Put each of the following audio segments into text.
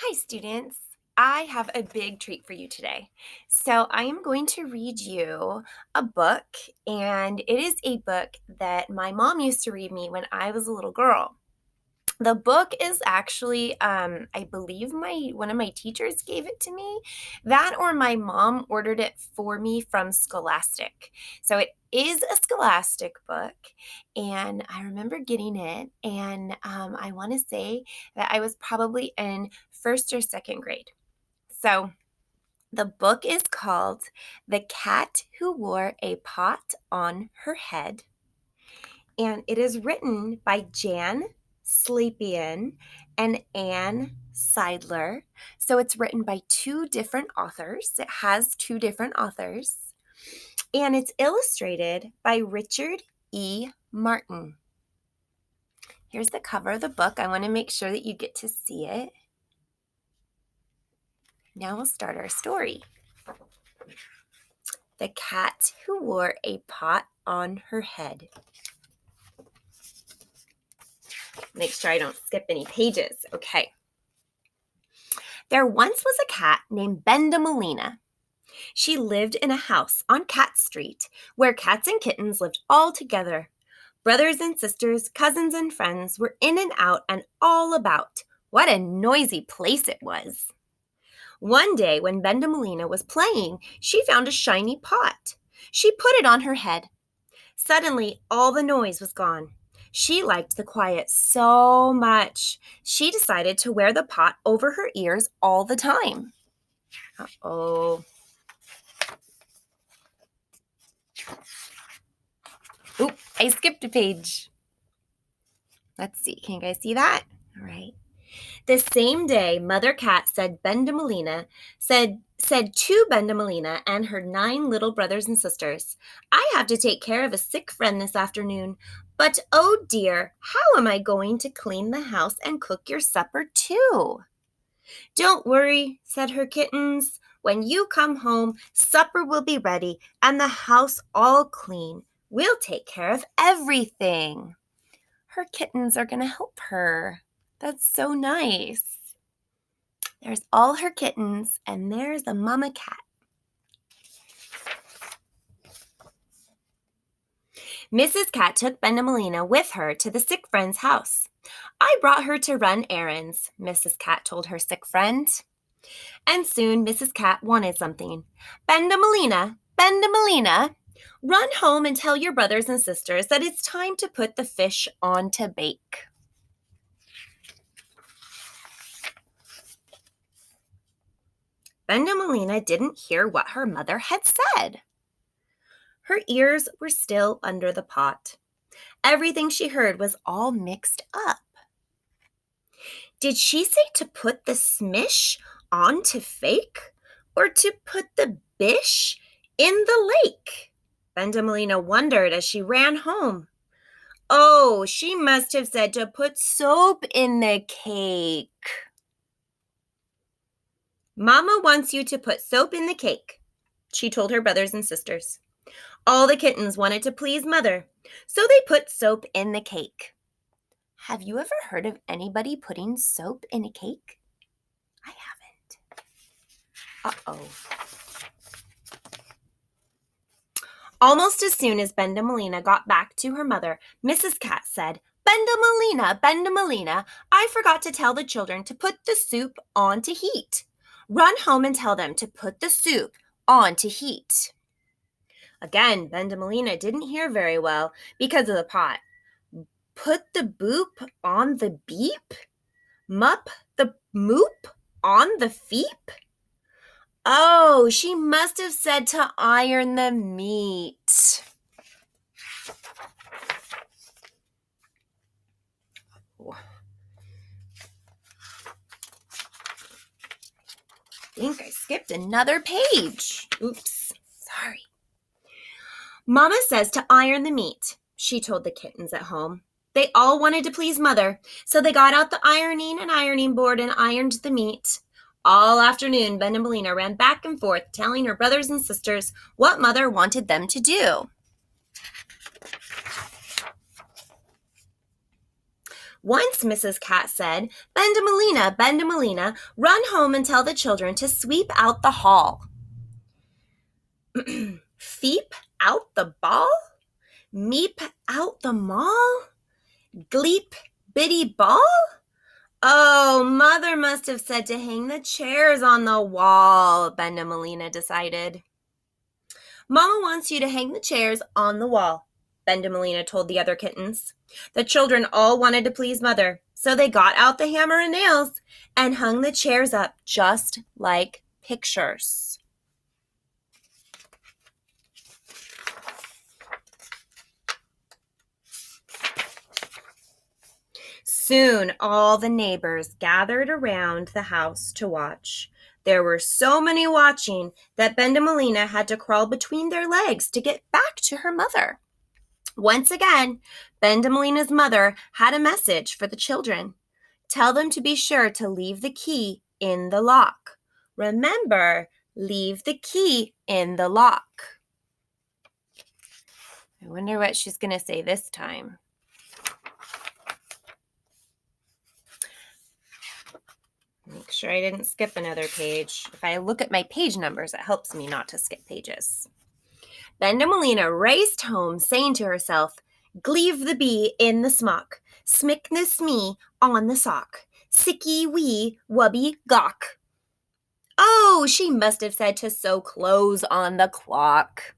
Hi, students. I have a big treat for you today. So, I am going to read you a book, and it is a book that my mom used to read me when I was a little girl. The book is actually, I believe one of my teachers gave it to me. That or my mom ordered it for me from Scholastic. So it is a Scholastic book, and I remember getting it, and I want to say that I was probably in first or second grade. So the book is called The Cat Who Wore a Pot on Her Head, and it is written by Jan Slepian and Anne Seidler. So it's written by two different authors. It has two different authors, and it's illustrated by Richard E. Martin. Here's the cover of the book. I want to make sure that you get to see it. Now we'll start our story. The Cat Who Wore a Pot on Her Head. Make sure I don't skip any pages. Okay. There once was a cat named Bendemelina. She lived in a house on Cat Street, where cats and kittens lived all together. Brothers and sisters, cousins and friends were in and out and all about. What a noisy place it was! One day when Bendemelina was playing, she found a shiny pot. She put it on her head. Suddenly, all the noise was gone. She liked the quiet so much. She decided to wear the pot over her ears all the time. Uh-oh. Oop, I skipped a page. Let's see. Can you guys see that? All right. The same day, Mother Cat said to Bendemelina and her 9 little brothers and sisters, I have to take care of a sick friend this afternoon. But oh dear, how am I going to clean the house and cook your supper too? Don't worry, said her kittens. When you come home, supper will be ready and the house all clean. We'll take care of everything. Her kittens are going to help her. That's so nice. There's all her kittens, and there's the mama cat. Mrs. Cat took Bendemelina with her to the sick friend's house. I brought her to run errands, Mrs. Cat told her sick friend. And soon Mrs. Cat wanted something. Bendemelina, Bendemelina, run home and tell your brothers and sisters that it's time to put the fish on to bake. Bendemelina didn't hear what her mother had said. Her ears were still under the pot. Everything she heard was all mixed up. Did she say to put the smish on to fake, or to put the bish in the lake? Bendemelina wondered as she ran home. Oh, she must have said to put soap in the cake. Mama wants you to put soap in the cake, she told her brothers and sisters. All the kittens wanted to please Mother, so they put soap in the cake. Have you ever heard of anybody putting soap in a cake? I haven't. Uh-oh. Almost as soon as Bendemelina got back to her mother, Mrs. Cat said, Bendemelina, Bendemelina, I forgot to tell the children to put the soup on to heat. Run home and tell them to put the soup on to heat. Again, Bendemelina didn't hear very well because of the pot. Put the boop on the beep? Mup the moop on the feep? Oh, she must have said to iron the meat. I think I skipped another page. Oops, sorry. Mama says to iron the meat, she told the kittens at home. They all wanted to please Mother, so they got out the ironing board and ironed the meat. All afternoon, Bendemelina ran back and forth, telling her brothers and sisters what Mother wanted them to do. Once Mrs. Cat said, Bendamelina, run home and tell the children to sweep out the hall. Feep out the ball? Meep out the mall? Gleep bitty ball? Oh, Mother must have said to hang the chairs on the wall, Bendamelina decided. Mama wants you to hang the chairs on the wall, Bendamelina told the other kittens. The children all wanted to please Mother, so they got out the hammer and nails and hung the chairs up just like pictures. Soon all the neighbors gathered around the house to watch. There were so many watching that Bendamelina had to crawl between their legs to get back to her mother. Once again, Bendamelina's mother had a message for the children. Tell them to be sure to leave the key in the lock. Remember, leave the key in the lock. I wonder what she's going to say this time. Make sure I didn't skip another page. If I look at my page numbers, it helps me not to skip pages. Bendamelina raced home, saying to herself, Gleave the bee in the smock, smick the smee on the sock, sicky wee wubby gawk. Oh, she must have said to sew clothes on the clock.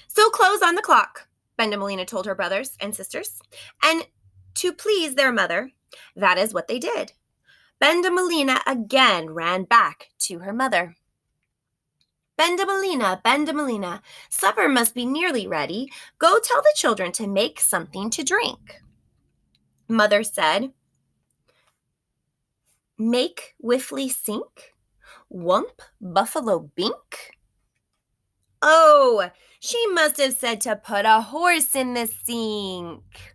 Sew clothes on the clock, Bendamelina told her brothers and sisters, and to please their mother, that is what they did. Bendamelina again ran back to her mother. Bendamelina, supper must be nearly ready. Go tell the children to make something to drink. Mother said, Make whiffly sink, wump buffalo bink. Oh, she must have said to put a horse in the sink.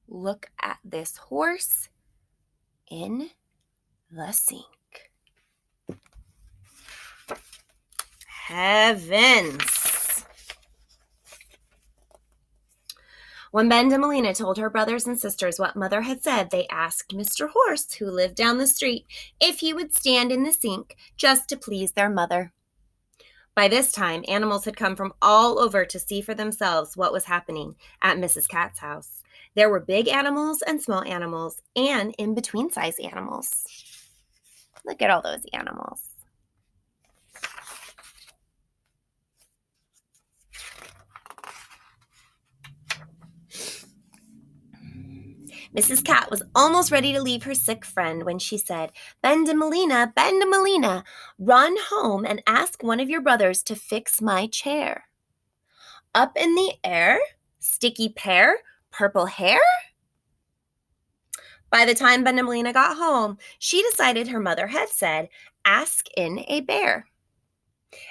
Look at this horse in the sink. Heavens! When Bendamelina told her brothers and sisters what Mother had said, they asked Mr. Horse, who lived down the street, if he would stand in the sink just to please their mother. By this time, animals had come from all over to see for themselves what was happening at Mrs. Cat's house. There were big animals and small animals and in-between size animals. Look at all those animals. Mrs. Cat was almost ready to leave her sick friend when she said, Bendamelina, run home and ask one of your brothers to fix my chair. Up in the air, sticky pear, purple hair? By the time Bendamelina got home, she decided her mother had said, ask in a bear.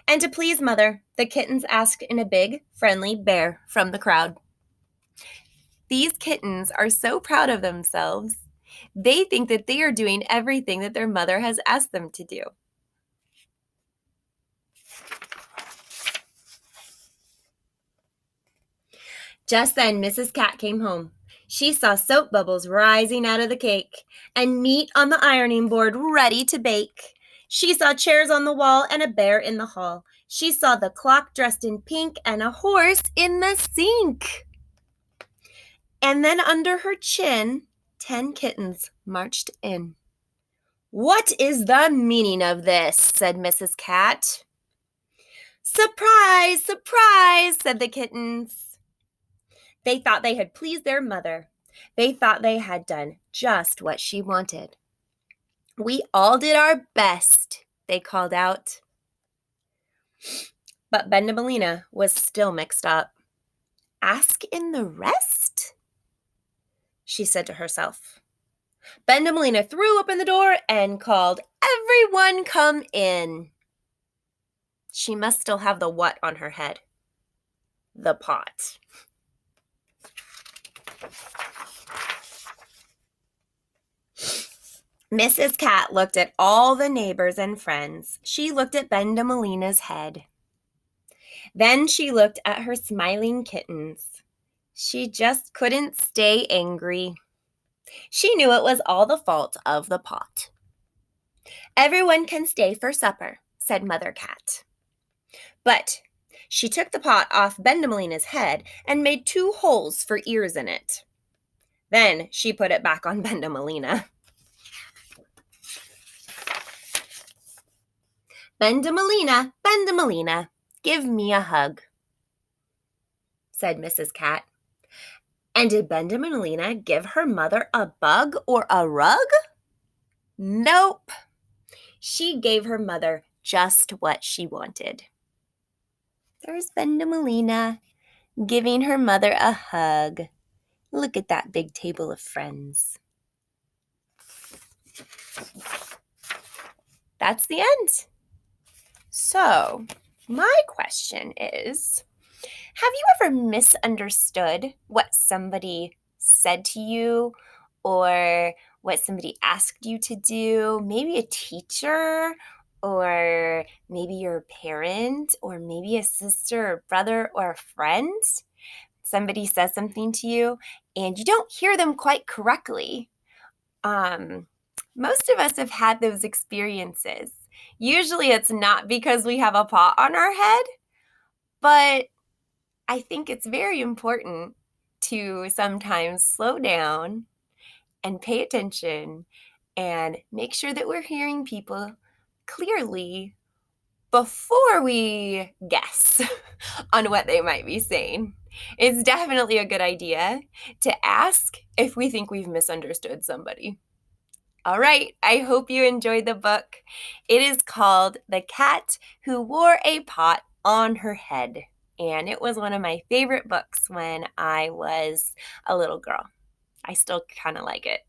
And to please Mother, the kittens asked in a big, friendly bear from the crowd. These kittens are so proud of themselves. They think that they are doing everything that their mother has asked them to do. Just then, Mrs. Cat came home. She saw soap bubbles rising out of the cake and meat on the ironing board ready to bake. She saw chairs on the wall and a bear in the hall. She saw the clock dressed in pink and a horse in the sink. And then under her chin, 10 kittens marched in. What is the meaning of this? Said Mrs. Cat. Surprise, surprise, said the kittens. They thought they had pleased their mother. They thought they had done just what she wanted. We all did our best, they called out. But Bendamelina was still mixed up. Ask in the rest? She said to herself. Bendamelina threw open the door and called, Everyone come in. She must still have the what on her head? The pot. Mrs. Cat looked at all the neighbors and friends. She looked at Bendamelina's head. Then she looked at her smiling kittens. She just couldn't stay angry. She knew it was all the fault of the pot. "Everyone can stay for supper," said Mother Cat. But she took the pot off Bendemelina's head and made 2 holes for ears in it. Then she put it back on Bendemelina. "Bendemelina, Bendemelina, give me a hug," said Mrs. Cat. And did Bendemelina give her mother a bug or a rug? Nope. She gave her mother just what she wanted. There's Bendemelina giving her mother a hug. Look at that big table of friends. That's the end. So, my question is, have you ever misunderstood what somebody said to you or what somebody asked you to do? Maybe a teacher or maybe your parent or maybe a sister or brother or a friend. Somebody says something to you and you don't hear them quite correctly. Most of us have had those experiences. Usually it's not because we have a pot on our head, but I think it's very important to sometimes slow down and pay attention and make sure that we're hearing people clearly before we guess on what they might be saying. It's definitely a good idea to ask if we think we've misunderstood somebody. All right, I hope you enjoyed the book. It is called The Cat Who Wore a Pot on Her Head, and it was one of my favorite books when I was a little girl. I still kind of like it.